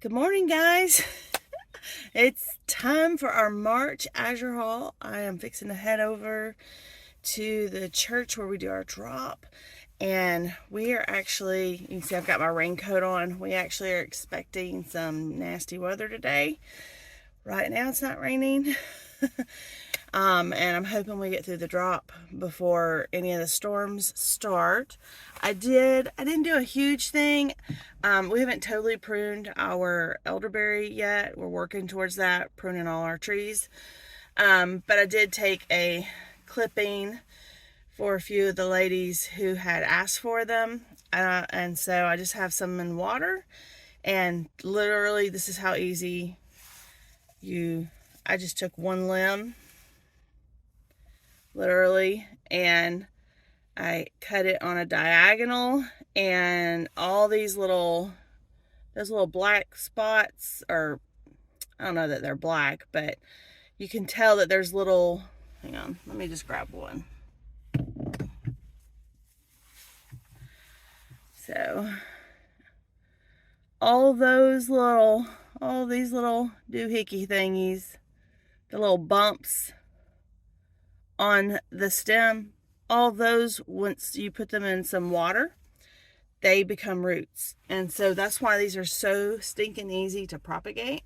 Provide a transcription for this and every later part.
Good morning, guys. It's time for our March Azure Haul. I am fixing to head over to the church where we do our drop. And we are actually, you can see I've got my raincoat on. We actually are expecting some nasty weather today. Right now it's not raining. And I'm hoping we get through the drop before any of the storms start. I didn't do a huge thing. We haven't totally pruned our elderberry yet. We're working towards that, pruning all our trees. But I did take a clipping for a few of the ladies who had asked for them. And so I just have some in water. And literally, this is how easy I just took one limb, literally, and I cut it on a diagonal, and all those little black spots, or I don't know that they're black, but you can tell that there's little, hang on, let me just grab one. So all these little doohickey thingies, the little bumps on the stem, all those, once you put them in some water, they become roots. And so that's why these are so stinking easy to propagate.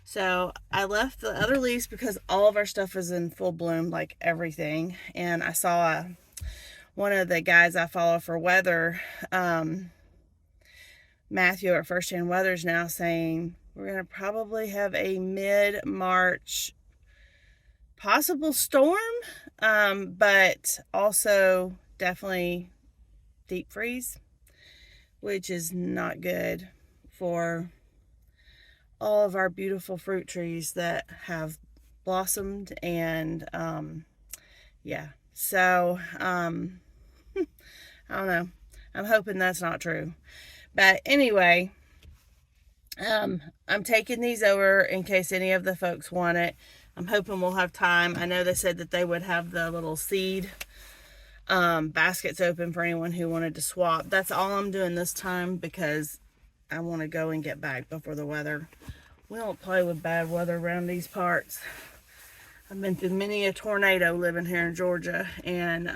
So I left the other leaves because all of our stuff is in full bloom, like everything. And I saw one of the guys I follow for weather, Matthew at First Hand Weather's, now saying we're going to probably have a mid-March possible storm, but also definitely deep freeze, which is not good for all of our beautiful fruit trees that have blossomed. And yeah, so I don't know, I'm hoping that's not true. But anyway, I'm taking these over in case any of the folks want it. I'm hoping we'll have time. I know they said that they would have the little seed baskets open for anyone who wanted to swap. That's all I'm doing this time because I want to go and get back before the weather. We don't play with bad weather around these parts. I've been through many a tornado living here in Georgia, and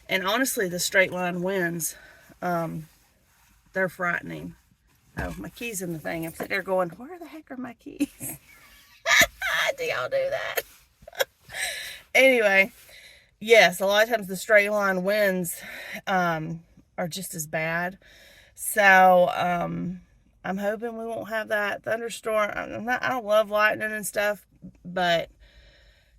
honestly, the straight line winds, they're frightening. Oh, my keys in the thing. I'm sitting there going, where the heck are my keys? Do y'all do that? Anyway, yes, a lot of times the straight line winds are just as bad. So I'm hoping we won't have that thunderstorm. I don't love lightning and stuff, but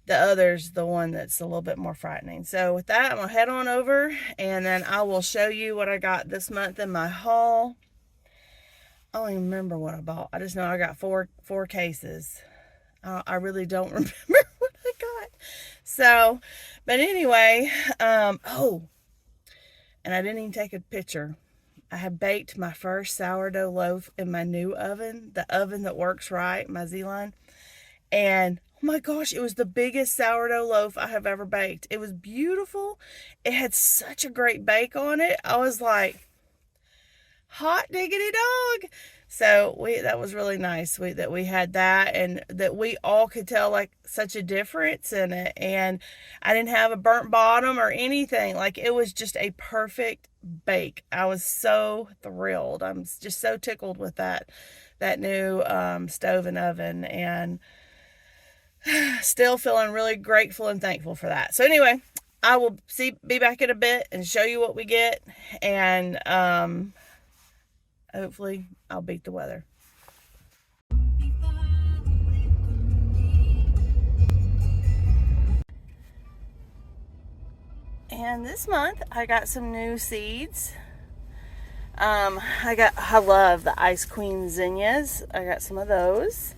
the other's the one that's a little bit more frightening. So with that, I'm gonna head on over, and then I will show you what I got this month in my haul. I don't even remember what I bought. I just know I got four cases. I really don't remember what I got. So, but anyway, oh, and I didn't even take a picture. I have baked my first sourdough loaf in my new oven, the oven that works right, my Z-Line. And oh my gosh, it was the biggest sourdough loaf I have ever baked. It was beautiful. It had such a great bake on it. I was like, hot diggity dog. So that was really nice that we had that, and that we all could tell like such a difference in it. And I didn't have a burnt bottom or anything. Like, it was just a perfect bake. I was so thrilled. I'm just so tickled with that new stove and oven, and still feeling really grateful and thankful for that. So anyway, I will be back in a bit and show you what we get, and hopefully I'll beat the weather. And this month I got some new seeds. I love the Ice Queen zinnias. I got some of those.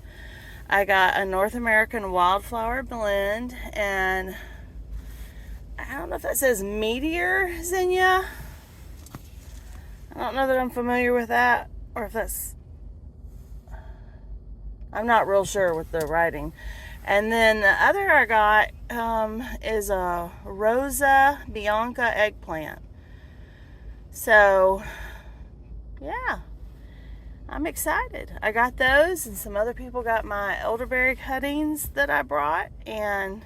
I got a North American wildflower blend, and I don't know if that says Meteor zinnia. I don't know that I'm familiar with that, or if that's, I'm not real sure with the writing. And then the other I got is a Rosa Bianca eggplant. So yeah, I'm excited. I got those, and some other people got my elderberry cuttings that I brought, and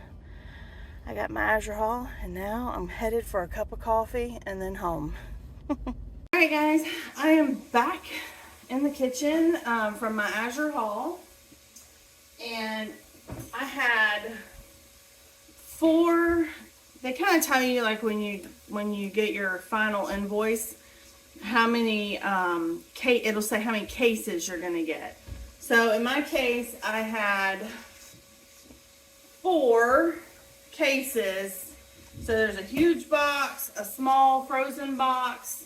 I got my Azure Haul, and now I'm headed for a cup of coffee and then home. Alright guys, I am back in the kitchen from my Azure Haul, and I had 4, they kind of tell you like when you get your final invoice, how many, it'll say how many cases you're going to get. So in my case, I had 4 cases. So there's a huge box, a small frozen box,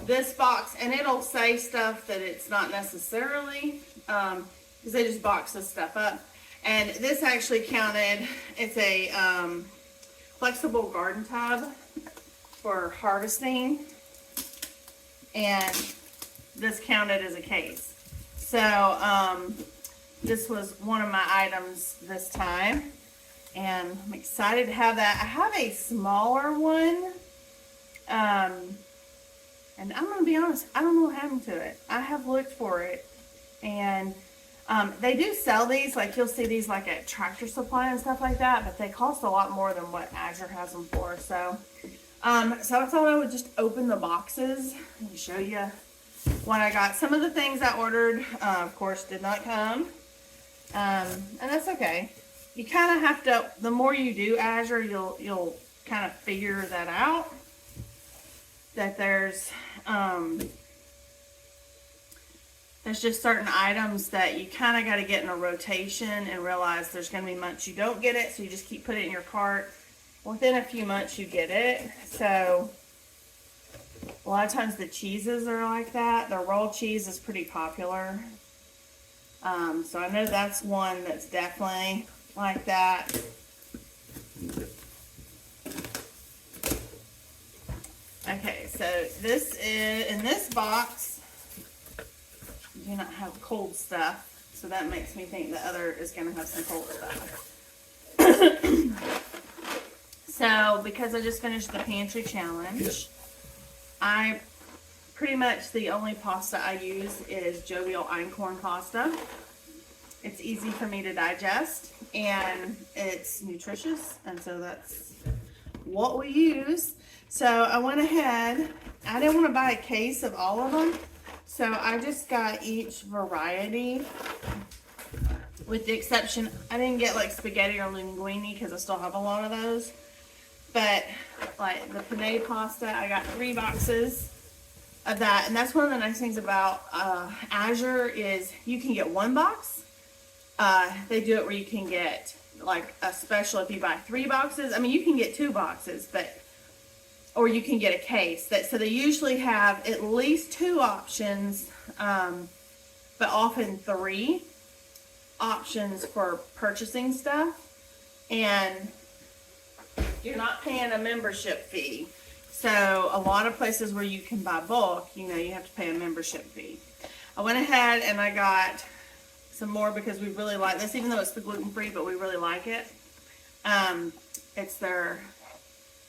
this box, and it'll say stuff that it's not necessarily, because they just box this stuff up. And this actually counted, it's a flexible garden tub for harvesting, and this counted as a case. So this was one of my items this time, and I'm excited to have that. I have a smaller one, and I'm gonna be honest, I don't know what happened to it. I have looked for it, and they do sell these, like you'll see these like at Tractor Supply and stuff like that, but they cost a lot more than what Azure has them for. So so I thought I would just open the boxes and show you what I got. Some of the things I ordered, of course, did not come, and that's okay. You kind of have to, the more you do Azure, you'll kind of figure that out, that there's just certain items that you kind of got to get in a rotation and realize there's going to be months you don't get it, so you just keep putting it in your cart. Within a few months you get it. So a lot of times the cheeses are like that. The roll cheese is pretty popular. So I know that's one that's definitely like that. Okay, so this is, in this box, you do not have cold stuff, so that makes me think the other is going to have some cold stuff. So, because I just finished the pantry challenge, I pretty much, the only pasta I use is jovial einkorn pasta. It's easy for me to digest, and it's nutritious, and so that's what we use. So I went ahead, I didn't want to buy a case of all of them, so I just got each variety, with the exception, I didn't get like spaghetti or linguine because I still have a lot of those. But like the penne pasta, I got 3 boxes of that. And that's one of the nice things about Azure is you can get 1 box. They do it where you can get like a special if you buy 3 boxes. I mean, you can get 2 boxes, or you can get a case. So they usually have at least 2 options, but often 3 options for purchasing stuff. And you're not paying a membership fee. So a lot of places where you can buy bulk, you know, you have to pay a membership fee. I went ahead and I got some more because we really like this, even though it's the gluten-free, but we really like it. It's their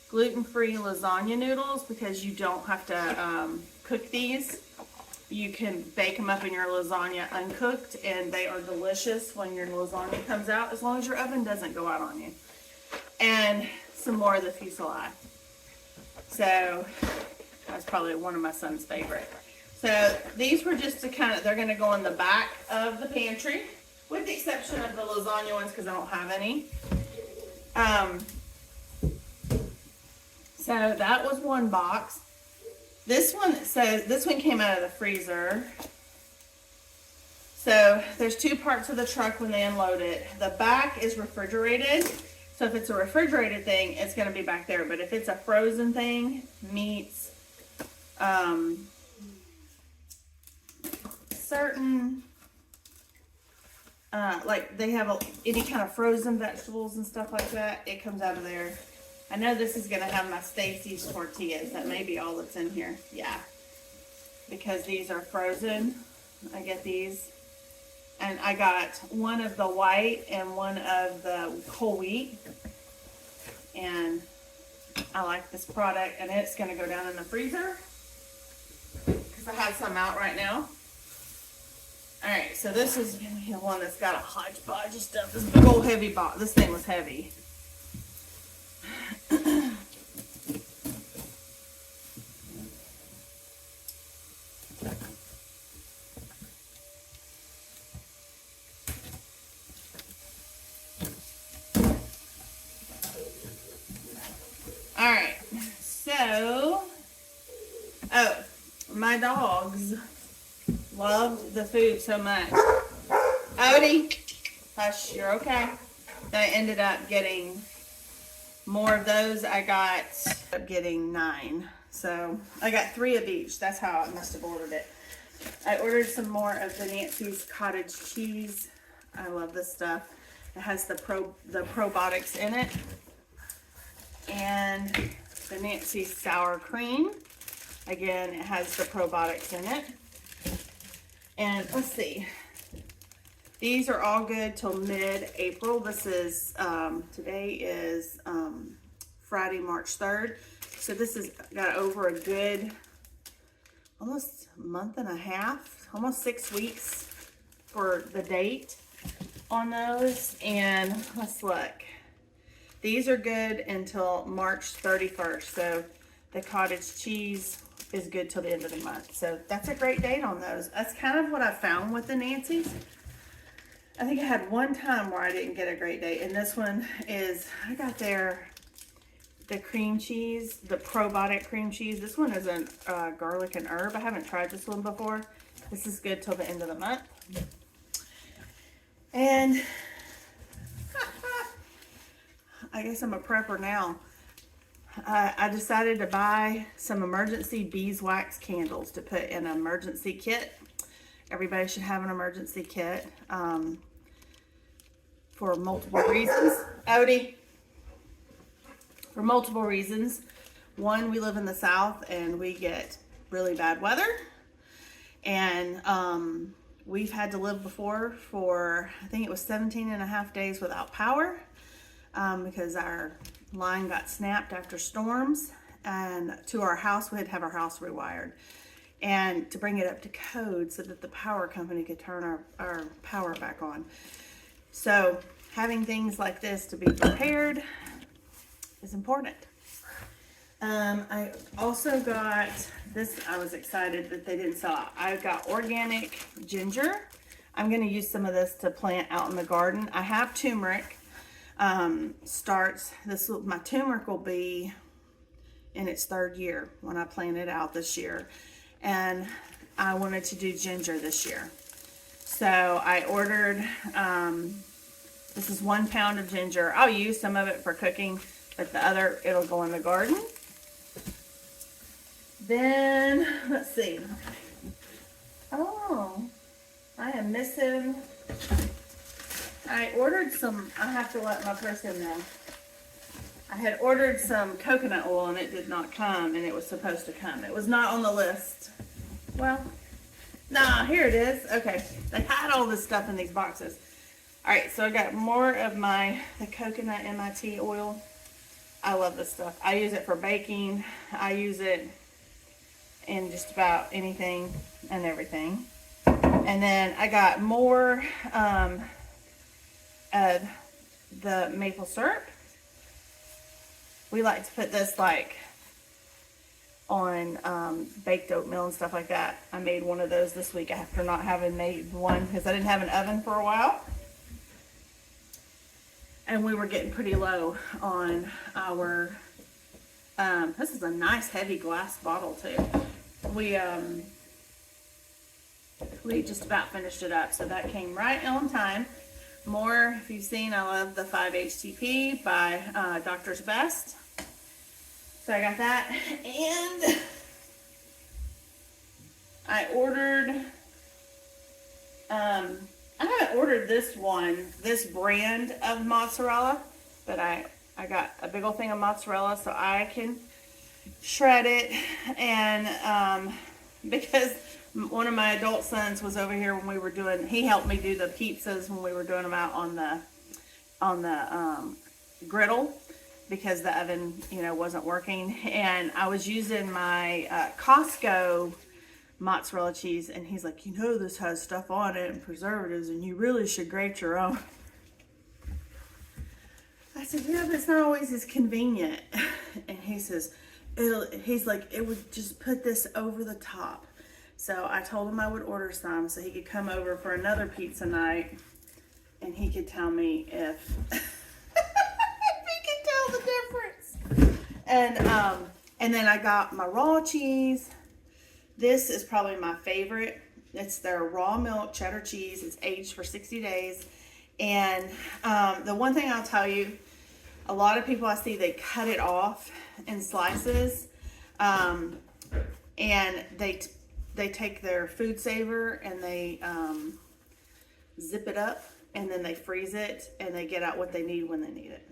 gluten-free lasagna noodles, because you don't have to cook these. You can bake them up in your lasagna uncooked, and they are delicious when your lasagna comes out, as long as your oven doesn't go out on you. And some more of the fusilli. So that's probably one of my son's favorite. So these were just to kind of, they're going to go in the back of the pantry, with the exception of the lasagna ones because I don't have any. So that was 1 box. This one says, this one came out of the freezer. So there's 2 parts of the truck when they unload it. The back is refrigerated. So if it's a refrigerated thing, it's going to be back there. But if it's a frozen thing, meats, certain, like they have any kind of frozen vegetables and stuff like that, it comes out of there. I know this is going to have my Stacy's tortillas. That may be all that's in here. Yeah. Because these are frozen. I get these. And I got one of the white and one of the whole wheat. And I like this product. And it's going to go down in the freezer, because I have some out right now. All right, so this is gonna be the one that's got a hodgepodge of stuff. This big old heavy box. This thing was heavy. All right, so, oh, my dogs loved the food so much. Odie, hush, you're okay. I ended up getting more of those. I got getting 9. So I got 3 of each. That's how I must have ordered it. I ordered some more of the Nancy's cottage cheese. I love this stuff. It has the probiotics in it. And the Nancy's sour cream. Again, it has the probiotics in it. And let's see. These are all good till mid-April. This is, today is Friday, March 3rd. So this has got over a good, almost month and a half, almost 6 weeks for the date on those. And let's look. These are good until March 31st. So the cottage cheese is good till the end of the month. So that's a great date on those. That's kind of what I found with the Nancy's. I think I had one time where I didn't get a great date, and this one is, I got the cream cheese, the probiotic cream cheese. This one is a garlic and herb. I haven't tried this one before. This is good till the end of the month. And I guess I'm a prepper now. I decided to buy some emergency beeswax candles to put in an emergency kit. Everybody should have an emergency kit for multiple reasons. Odie, for multiple reasons. One, we live in the South and we get really bad weather. And we've had to live before for, I think it was 17 and a half days without power because our line got snapped after storms. And to our house, we had to have our house rewired. And to bring it up to code so that the power company could turn our power back on. So having things like this to be prepared is important. I also got this. I was excited that they didn't sell it. I got organic ginger. I'm going to use some of this to plant out in the garden. I have turmeric. My turmeric will be in its 3rd year when I plant it out this year. And I wanted to do ginger this year. So I ordered, this is 1 pound of ginger. I'll use some of it for cooking, but the other, it'll go in the garden. Then, let's see. Oh, I am missing, I ordered some, I have to let my person know. I had ordered some coconut oil and it did not come, and it was supposed to come. It was not on the list. Well, nah, here it is. Okay, they had all this stuff in these boxes. All right, so I got more of the coconut MIT oil. I love this stuff. I use it for baking. I use it in just about anything and everything. And then I got more of the maple syrup. We like to put this like on baked oatmeal and stuff like that. I made one of those this week after not having made one because I didn't have an oven for a while. And we were getting pretty low on our, this is a nice heavy glass bottle too. We just about finished it up, so that came right on time. More, if you've seen, I love the 5-HTP by Doctor's Best. So I got that, and I ordered, I haven't ordered this brand of mozzarella, but I got a big old thing of mozzarella so I can shred it. And because one of my adult sons was over here when we were doing, he helped me do the pizzas when we were doing them out on the griddle, because the oven, wasn't working. And I was using my Costco mozzarella cheese, and he's like, you know, this has stuff on it and preservatives, and you really should grate your own. I said, yeah, but it's not always as convenient. And he says, he's like, it would just put this over the top. So I told him I would order some so he could come over for another pizza night, and he could tell me if if he could tell the difference. And then I got my raw cheese. This is probably my favorite. It's their raw milk cheddar cheese. It's aged for 60 days. And the one thing I'll tell you, a lot of people I see, they cut it off in slices, and they take their food saver and they zip it up, and then they freeze it, and they get out what they need when they need it.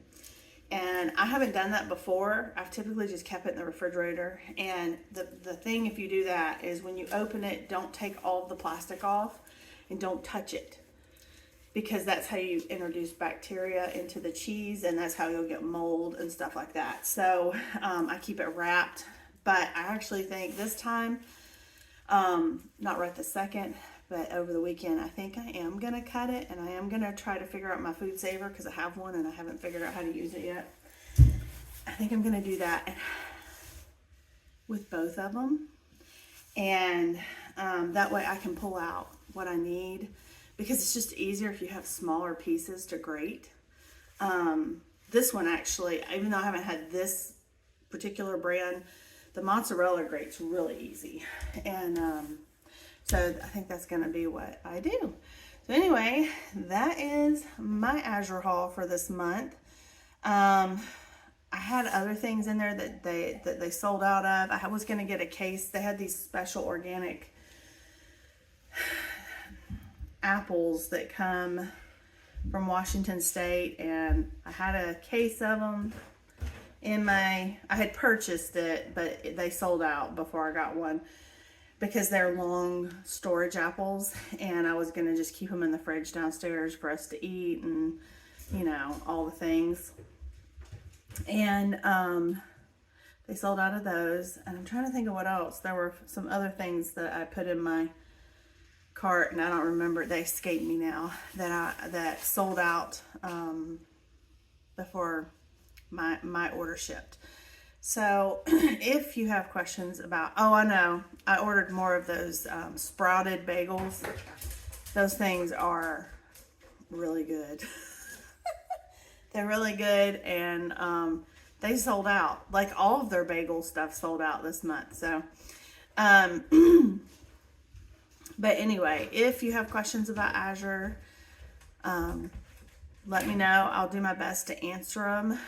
And I haven't done that before. I've typically just kept it in the refrigerator. And the thing, if you do that, is when you open it, don't take all of the plastic off and don't touch it, because that's how you introduce bacteria into the cheese, and that's how you'll get mold and stuff like that. So I keep it wrapped, but I actually think this time, not right this second, but over the weekend, I think I am going to cut it, and I am going to try to figure out my food saver, because I have one and I haven't figured out how to use it yet. I think I'm going to do that with both of them, and that way I can pull out what I need, because it's just easier if you have smaller pieces to grate. This one actually, even though I haven't had this particular brand, the mozzarella grates really easy, and so I think that's going to be what I do. So anyway, that is my Azure haul for this month. I had other things in there that they sold out of. I was going to get a case. They had these special organic apples that come from Washington State, and I had a case of them I had purchased it, but they sold out before I got one, because they're long storage apples, and I was going to just keep them in the fridge downstairs for us to eat, and you know, all the things. And they sold out of those, and I'm trying to think of what else. There were some other things that I put in my cart, and I don't remember, they escape me now, that sold out before my order shipped. So if you have questions about, oh, I know, I ordered more of those sprouted bagels. Those things are really good. They're really good, and they sold out. Like, all of their bagel stuff sold out this month. So but anyway, if you have questions about Azure, let me know. I'll do my best to answer them.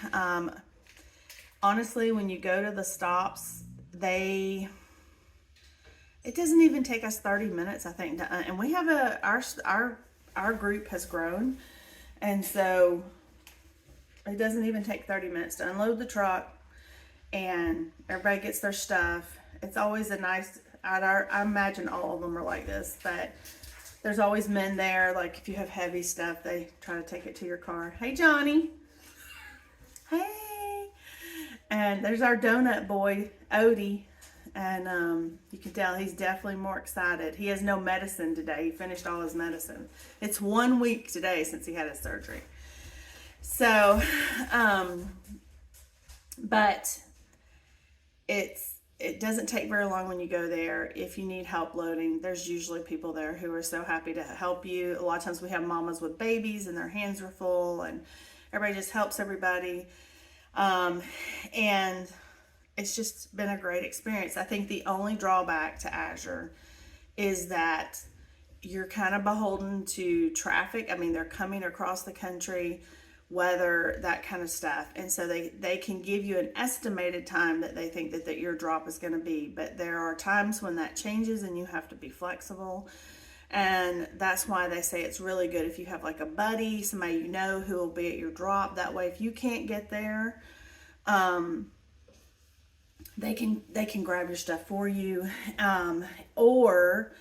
Honestly, when you go to the stops, it doesn't even take us 30 minutes, I think, and we have our group has grown, and so it doesn't even take 30 minutes to unload the truck, and everybody gets their stuff. It's always a nice, I imagine all of them are like this, but there's always men there. Like, if you have heavy stuff, they try to take it to your car. Hey, Johnny. Hey. And there's our donut boy, Odie. And you can tell he's definitely more excited. He has no medicine today. He finished all his medicine. It's 1 week today since he had his surgery. So, but it doesn't take very long when you go there. If you need help loading, there's usually people there who are so happy to help you. A lot of times we have mamas with babies and their hands are full, and everybody just helps everybody. And it's just been a great experience. I think the only drawback to Azure is that you're kind of beholden to traffic. I mean, they're coming across the country, weather, that kind of stuff. And so they can give you an estimated time that they think that your drop is going to be. But there are times when that changes, and you have to be flexible. And that's why they say it's really good if you have like a buddy, somebody you know who will be at your drop. That way, if you can't get there, they can grab your stuff for you. Or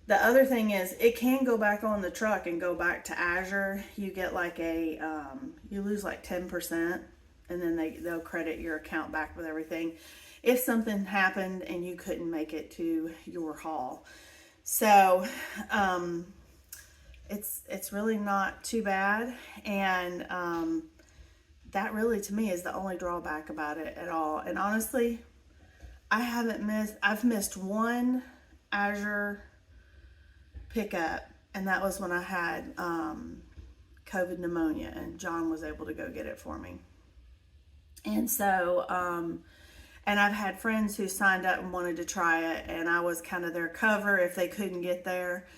the other thing is, it can go back on the truck and go back to Azure. You get like you lose like 10%, and then they'll credit your account back with everything. if something happened and you couldn't make it to your haul. So it's really not too bad, and that really to me is the only drawback about it at all. And honestly, I've missed one Azure pickup, and that was when I had COVID pneumonia, and John was able to go get it for me. And so, and I've had friends who signed up and wanted to try it, and I was kind of their cover if they couldn't get there.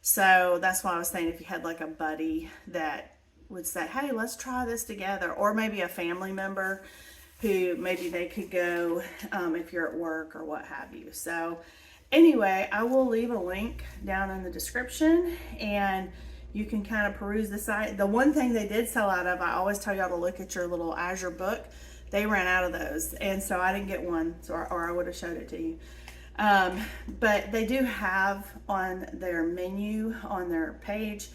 So that's why I was saying if you had like a buddy that would say, hey, let's try this together, or maybe a family member who maybe they could go if you're at work or what have you. So anyway, I will leave a link down in the description, and you can kind of peruse the site. The one thing they did sell out of, I always tell y'all to look at your little Azure book. They ran out of those, and so I didn't get one, or I would have showed it to you. But they do have on their menu, on their page,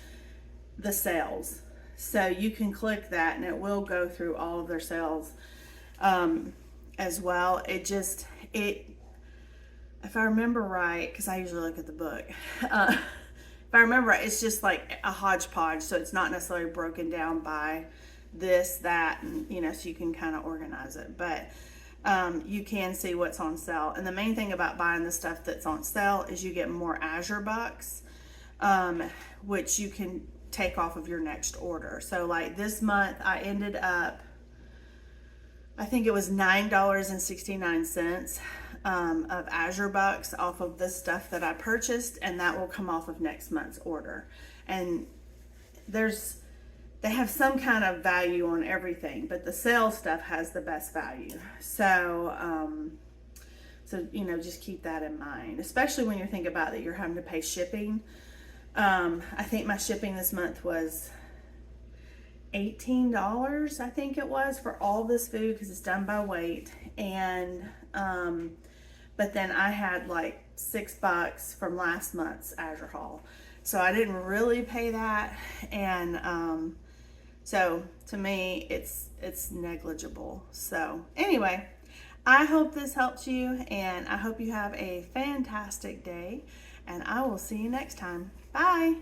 the sales. So you can click that and it will go through all of their sales as well. If I remember right, because I usually look at the book, if I remember right, it's just like a hodgepodge. So it's not necessarily broken down by this, that, and so you can kind of organize it. But you can see what's on sale. And the main thing about buying the stuff that's on sale is you get more Azure bucks, which you can take off of your next order. So like this month I ended up, I think it was $9.69 of Azure bucks off of the stuff that I purchased, and that will come off of next month's order. And they have some kind of value on everything, but the sale stuff has the best value. So just keep that in mind, especially when you're thinking about that you're having to pay shipping. I think my shipping this month was $18, I think it was, for all this food, because it's done by weight. And but then I had like $6 from last month's Azure Haul, so I didn't really pay that. And so to me, it's negligible. So anyway, I hope this helps you, and I hope you have a fantastic day, and I will see you next time. Bye.